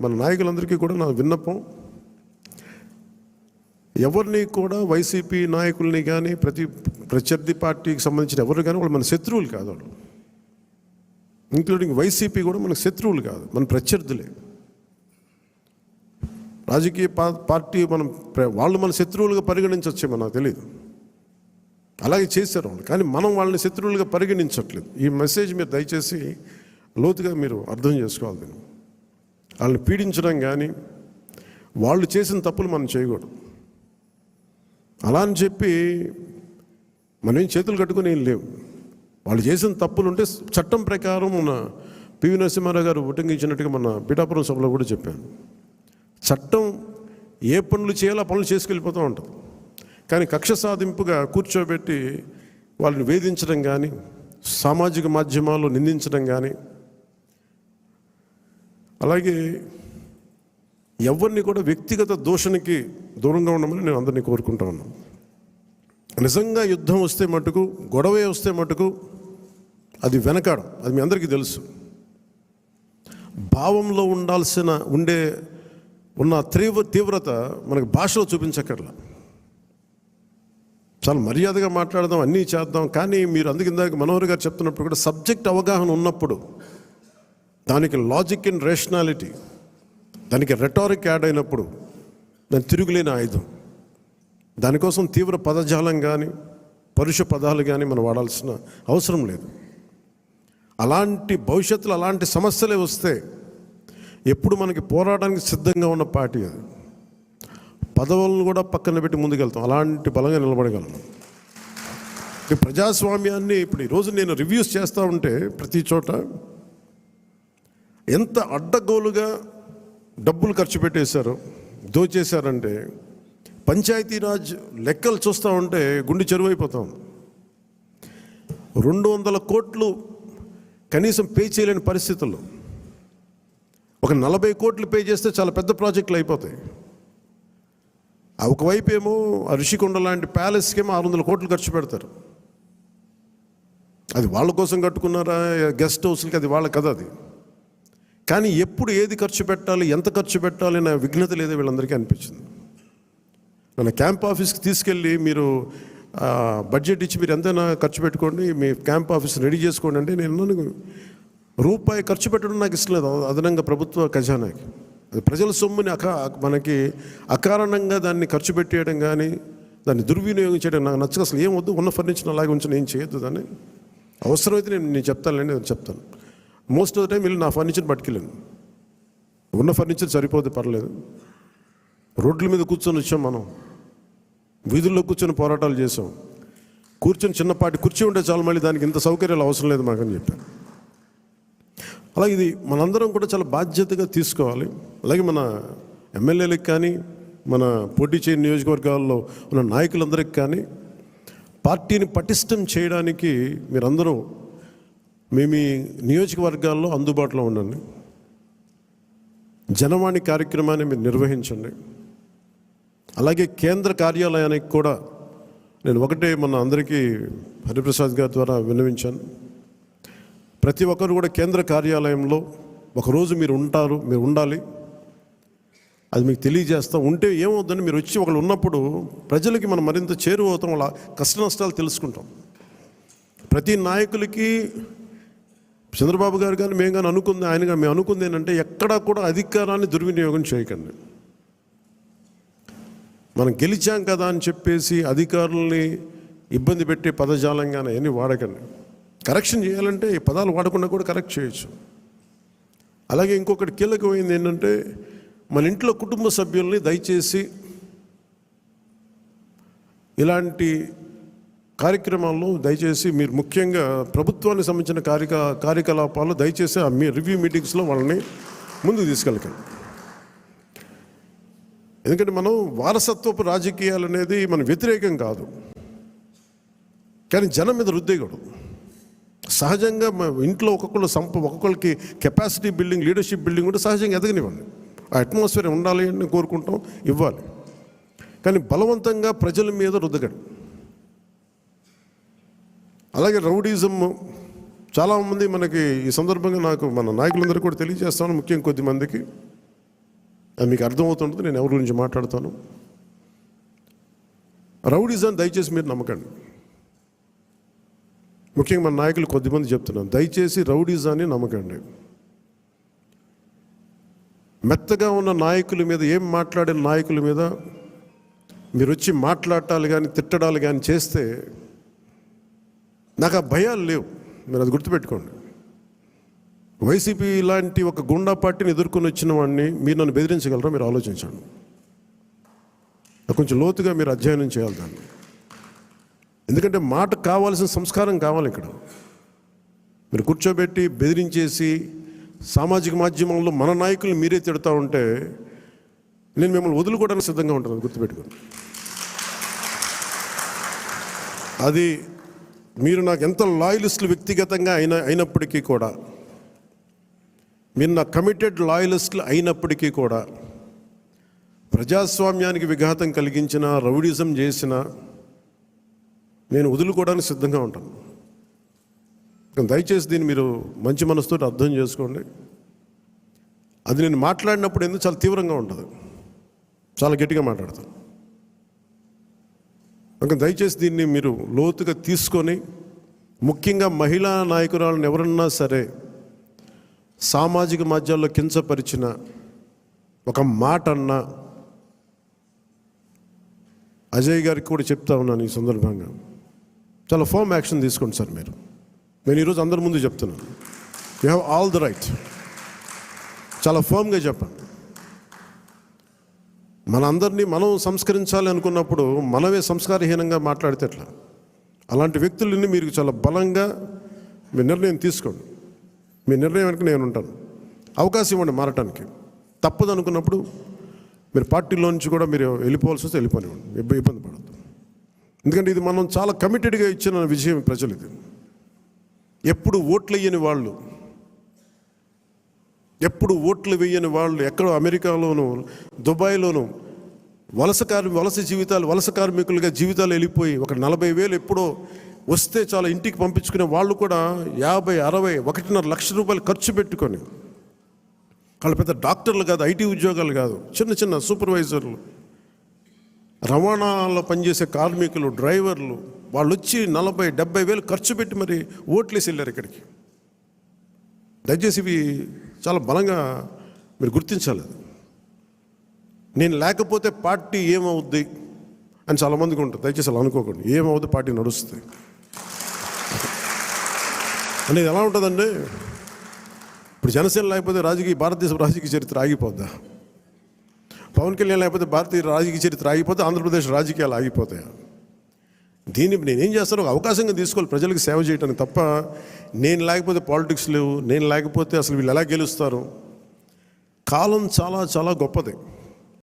మన నాయకులందరికీ కూడా నా విన్నపం, ఎవరిని కూడా వైసీపీ నాయకుల్ని కానీ ప్రత్యర్థి పార్టీకి సంబంధించిన ఎవరు కానీ వాళ్ళు మన శత్రువులు కాదు. వాళ్ళు ఇంక్లూడింగ్ వైసీపీ కూడా మనకు శత్రువులు కాదు, మన ప్రత్యర్థులే. రాజకీయ పార్టీ వాళ్ళు మన శత్రువులుగా పరిగణించవచ్చేమో నాకు తెలియదు, అలాగే చేశారు వాళ్ళు. కానీ మనం వాళ్ళని శత్రువులుగా పరిగణించట్లేదు. ఈ మెసేజ్ మీరు దయచేసి లోతుగా మీరు అర్థం చేసుకోవాలి. వాళ్ళని పీడించడం కానీ వాళ్ళు చేసిన తప్పులు మనం చేయకూడదు. అలా అని చెప్పి మనం చేతులు కట్టుకుని ఏం లేవు. వాళ్ళు చేసిన తప్పులు ఉంటే చట్టం ప్రకారం మన పివి నరసింహారావు గారు ఉటంకించినట్టుగా మన పిఠాపురం సభలో కూడా చెప్పాను. చట్టం ఏ పనులు చేయాలో ఆ పనులు చేసుకెళ్ళిపోతూ ఉంటుంది. కానీ కక్ష సాధింపుగా కూర్చోబెట్టి వాళ్ళని వేధించడం కానీ, సామాజిక మాధ్యమాల్లో నిందించడం కానీ, అలాగే ఎవరిని కూడా వ్యక్తిగత దూషణకి దూరంగా ఉండమని నేను అందరినీ కోరుకుంటా ఉన్నాను. నిజంగా యుద్ధం వస్తే మటుకు, గొడవే వస్తే మటుకు అది వెనకాడం, అది మీ అందరికీ తెలుసు. భావంలో ఉన్న తీవ్రత మనకు భాషలో చూపించక్కర్లా. చాలా మర్యాదగా మాట్లాడదాం, అన్నీ చేద్దాం. కానీ మీరు అందుకిందాక మనోహర్ గారు చెప్తున్నప్పుడు కూడా సబ్జెక్ట్ అవగాహన ఉన్నప్పుడు, దానికి లాజిక్ అండ్ రేషనాలిటీ, దానికి రెటారిక్ యాడ్ అయినప్పుడు దాని తిరుగులేని ఆయుధం. దానికోసం తీవ్ర పదజాలం కానీ పరుష పదాలు కానీ మనం వాడాల్సిన అవసరం లేదు. భవిష్యత్తులో అలాంటి సమస్యలే వస్తే ఎప్పుడు మనకి పోరాటానికి సిద్ధంగా ఉన్న పార్టీ అది. పదవులను కూడా పక్కన పెట్టి ముందుకెళ్తాం, అలాంటి బలంగా నిలబడగలను. ప్రజాస్వామ్యాన్ని ఇప్పుడు ఈరోజు నేను రివ్యూస్ చేస్తూ ఉంటే ప్రతి చోట ఎంత అడ్డగోలుగా డబ్బులు ఖర్చు పెట్టేశారో, దోచేశారంటే, పంచాయతీరాజ్ లెక్కలు చూస్తూ ఉంటే గుండె చెరువైపోతాం. 200 కోట్లు కనీసం పే చేయలేని పరిస్థితుల్లో ఒక 40 కోట్లు పే చేస్తే చాలా పెద్ద ప్రాజెక్టులు అయిపోతాయి. ఒకవైపు ఏమో ఋషికొండ లాంటి ప్యాలెస్కేమో 600 కోట్లు ఖర్చు పెడతారు. అది వాళ్ళ కోసం కట్టుకున్నారా, గెస్ట్ హౌస్లకి, అది వాళ్ళ కథ అది. కానీ ఎప్పుడు ఏది ఖర్చు పెట్టాలి, ఎంత ఖర్చు పెట్టాలి అనే విఘ్నత లేదో వీళ్ళందరికీ అనిపించింది. మన క్యాంప్ ఆఫీస్కి తీసుకెళ్ళి మీరు బడ్జెట్ ఇచ్చి మీరు ఎంతైనా ఖర్చు పెట్టుకోండి, మీ క్యాంప్ ఆఫీస్ రెడీ చేసుకోండి అంటే నేను రూపాయి ఖర్చు పెట్టడం నాకు ఇష్టం లేదు అదనంగా ప్రభుత్వ ఖజానాకి. అది ప్రజల సొమ్ముని మనకి అకారణంగా దాన్ని ఖర్చు పెట్టేయడం కానీ, దాన్ని దుర్వినియోగం చేయడం నాకు నచ్చక. అసలు ఏం వద్దు, ఉన్న ఫర్నిచర్ అలాగే ఉంచి ఏం చేయొద్దు. దాన్ని అవసరమైతే నేను చెప్తానులేండి, నేను చెప్తాను. మోస్ట్ ఆఫ్ ద టైం వెళ్ళి నా ఫర్నిచర్ పట్టుకెళ్ళాను. ఉన్న ఫర్నిచర్ సరిపోతే పర్లేదు. రోడ్ల మీద కూర్చొని వచ్చాం, మనం వీధుల్లో కూర్చొని పోరాటాలు చేసాం. కూర్చొని చిన్నపాటి కుర్చీ ఉంటే చాలు, మళ్ళీ దానికి ఇంత సౌకర్యాలు అవసరం లేదు మాకని చెప్పాను. అలాగే ఇది మనందరం కూడా చాలా బాధ్యతగా తీసుకోవాలి. అలాగే మన ఎమ్మెల్యేలకు కానీ, మన పోటీ చేయని నియోజకవర్గాల్లో ఉన్న నాయకులందరికీ కానీ పార్టీని పటిష్టం చేయడానికి మీరందరూ మీ నియోజకవర్గాల్లో అందుబాటులో ఉండండి. జనవాణి కార్యక్రమాన్ని మీరు నిర్వహించండి. అలాగే కేంద్ర కార్యాలయానికి కూడా నేను ఒకటే మన అందరికీ హరిప్రసాద్ గారి ద్వారా విన్నవించాను. ప్రతి ఒక్కరు కూడా కేంద్ర కార్యాలయంలో ఒకరోజు మీరు ఉండాలి. అది మీకు తెలియజేస్తాం. ఉంటే ఏమవుతుందని మీరు వచ్చి ఒకళ్ళు ఉన్నప్పుడు ప్రజలకి మనం మరింత చేరువవుతాం, వాళ్ళ కష్ట నష్టాలు తెలుసుకుంటాం. ప్రతి నాయకులకి చంద్రబాబు గారు కానీ మేము కానీ మేము అనుకుంది ఏంటంటే, ఎక్కడా కూడా అధికారాన్ని దుర్వినియోగం చేయకండి. మనం గెలిచాం కదా అని చెప్పేసి అధికారుల్ని ఇబ్బంది పెట్టే పదజాలంగానే అన్నీ వాడకండి. కరెక్షన్ చేయాలంటే ఈ పదాలు వాడకుండా కూడా కరెక్ట్ చేయొచ్చు. అలాగే ఇంకొకటి కీలకమైంది ఏంటంటే, మన ఇంట్లో కుటుంబ సభ్యుల్ని దయచేసి ఇలాంటి కార్యక్రమాల్లో దయచేసి మీరు ముఖ్యంగా ప్రభుత్వానికి సంబంధించిన కార్యకలాపాలు దయచేసి మీ రివ్యూ మీటింగ్స్లో వాళ్ళని ముందుకు తీసుకెళ్ళకండి. ఎందుకంటే మనం వారసత్వపు రాజకీయాలు అనేది మన వ్యతిరేకం కాదు, కానీ జనం మీద రుద్దేయకూడదు. సహజంగా ఇంట్లో ఒక్కొక్కరికి కెపాసిటీ బిల్డింగ్, లీడర్షిప్ బిల్డింగ్ కూడా సహజంగా ఎదగనివ్వండి. ఆ అట్మాస్ఫియర్ ఉండాలి అని కోరుకుంటాం, ఇవ్వాలి. కానీ బలవంతంగా ప్రజల మీద రుద్దకండి. అలాగే రౌడీజం చాలామంది మనకి ఈ సందర్భంగా నాకు మన నాయకులందరూ కూడా తెలియజేస్తాను, ముఖ్యంగా కొద్దిమందికి అది మీకు అర్థమవుతుంటుంది నేను ఎవరి గురించి మాట్లాడతాను. రౌడీజం దయచేసి మీరు నమ్మకండి. ముఖ్యంగా మన నాయకులు కొద్దిమంది చెప్తున్నాను, దయచేసి రౌడీజాన్ని నమ్మకండి. మెత్తగా ఉన్న నాయకుల మీద, ఏం మాట్లాడిన నాయకుల మీద మీరు వచ్చి మాట్లాడాలి కానీ తిట్టడాలు కానీ చేస్తే నాకు ఆ భయాలు లేవు. మీరు అది గుర్తుపెట్టుకోండి. వైసీపీ లాంటి ఒక గుండా పార్టీని ఎదుర్కొని వచ్చిన వాడిని మీరు నన్ను బెదిరించగలరా? మీరు ఆలోచించండి. కొంచెం లోతుగా మీరు అధ్యయనం చేయాలి దాన్ని. ఎందుకంటే మాట కావాల్సిన సంస్కారం కావాలి. ఇక్కడ మీరు కూర్చోబెట్టి బెదిరించేసి సామాజిక మాధ్యమంలో మన నాయకులు మీరే తిడతా ఉంటే నేను మిమ్మల్ని వదులుకోవడానికి సిద్ధంగా ఉంటాను. అది గుర్తుపెట్టుకోండి. అది మీరు నాకు ఎంత లాయలిస్టులు వ్యక్తిగతంగా అయినప్పటికీ కూడా, మీరు నా కమిటెడ్ లాయలిస్టులు అయినప్పటికీ కూడా, ప్రజాస్వామ్యానికి విఘాతం కలిగించిన, రౌడీజం చేసిన నేను వదులుకోవడానికి సిద్ధంగా ఉంటాను. దయచేసి దీన్ని మీరు మంచి మనసుతో అర్థం చేసుకోండి. అది నేను మాట్లాడినప్పుడు ఎందుకు చాలా తీవ్రంగా ఉంటుంది, చాలా గట్టిగా మాట్లాడతాను. ఇంకా దయచేసి దీన్ని మీరు లోతుగా తీసుకొని, ముఖ్యంగా మహిళా నాయకురాలను ఎవరన్నా సరే సామాజిక మాధ్యమాల్లో కించపరిచిన ఒక మాట అన్నా, అజయ్ గారికి కూడా చెప్తా ఉన్నాను ఈ సందర్భంగా, చాలా ఫర్మ్ యాక్షన్ తీసుకోండి సార్. నేను ఈరోజు అందరి ముందు చెప్తున్నాను, you have all the right. చాలా ఫర్మ్గా చెప్పండి. మనందరినీ మనం సంస్కరించాలి అనుకున్నప్పుడు మనమే సంస్కారహీనంగా మాట్లాడితే ఎట్లా? అలాంటి వ్యక్తులని మీరు చాలా బలంగా మీ నిర్ణయం తీసుకోండి. మీ నిర్ణయం వెనక నేను ఉంటాను. అవకాశం ఇవ్వండి మారటానికి. తప్పదు అనుకున్నప్పుడు మీరు పార్టీలో నుంచి కూడా మీరు వెళ్ళిపోవాల్సి వస్తే వెళ్ళిపోనివ్వండి, ఇబ్బంది పడద్దు. ఎందుకంటే ఇది మనం చాలా కమిటెడ్గా ఇచ్చిన విజయం ప్రజలు. ఇది ఎప్పుడు ఓట్లు వేయని వాళ్ళు, ఎప్పుడు ఓట్లు వేయని వాళ్ళు, ఎక్కడో అమెరికాలోను దుబాయ్లోను వలస జీవితాలు, వలస కార్మికులుగా జీవితాలు వెళ్ళిపోయి ఒక 40,000 ఎప్పుడో వస్తే చాలా ఇంటికి పంపించుకునే వాళ్ళు కూడా 50, 60, 1.5 లక్ష రూపాయలు ఖర్చు పెట్టుకొని, వాళ్ళు పెద్ద డాక్టర్లు కాదు, ఐటీ ఉద్యోగాలు కాదు, చిన్న చిన్న సూపర్వైజర్లు, రవాణాలో పనిచేసే కార్మికులు, డ్రైవర్లు, వాళ్ళు వచ్చి 40, 70,000 ఖర్చు పెట్టి మరి ఓట్లేసి వెళ్ళారు ఇక్కడికి. దయచేసి ఇవి చాలా బలంగా మీరు గుర్తించాలి. నేను లేకపోతే పార్టీ ఏమవుద్ది అని చాలామందికి ఉంటుంది. దయచేసి అలా అనుకోకండి. ఏమవుద్ది, పార్టీ నడుస్తుంది అనేది ఎలా ఉంటుందండి? ఇప్పుడు జనసేన లేకపోతే భారతదేశ రాజకీయ చరిత్ర ఆగిపోద్దా? పవన్ కళ్యాణ్ లేకపోతే భారతీయ రాజకీయ చరిత్ర ఆగిపోతే ఆంధ్రప్రదేశ్ రాజకీయాలు ఆగిపోతాయా? దీన్ని నేనేం చేస్తాను, ఒక అవకాశంగా తీసుకోవాలి ప్రజలకు సేవ చేయడానికి తప్ప, నేను లేకపోతే పాలిటిక్స్ లేవు, నేను లేకపోతే అసలు వీళ్ళు ఎలా గెలుస్తారు. కాలం చాలా చాలా గొప్పది.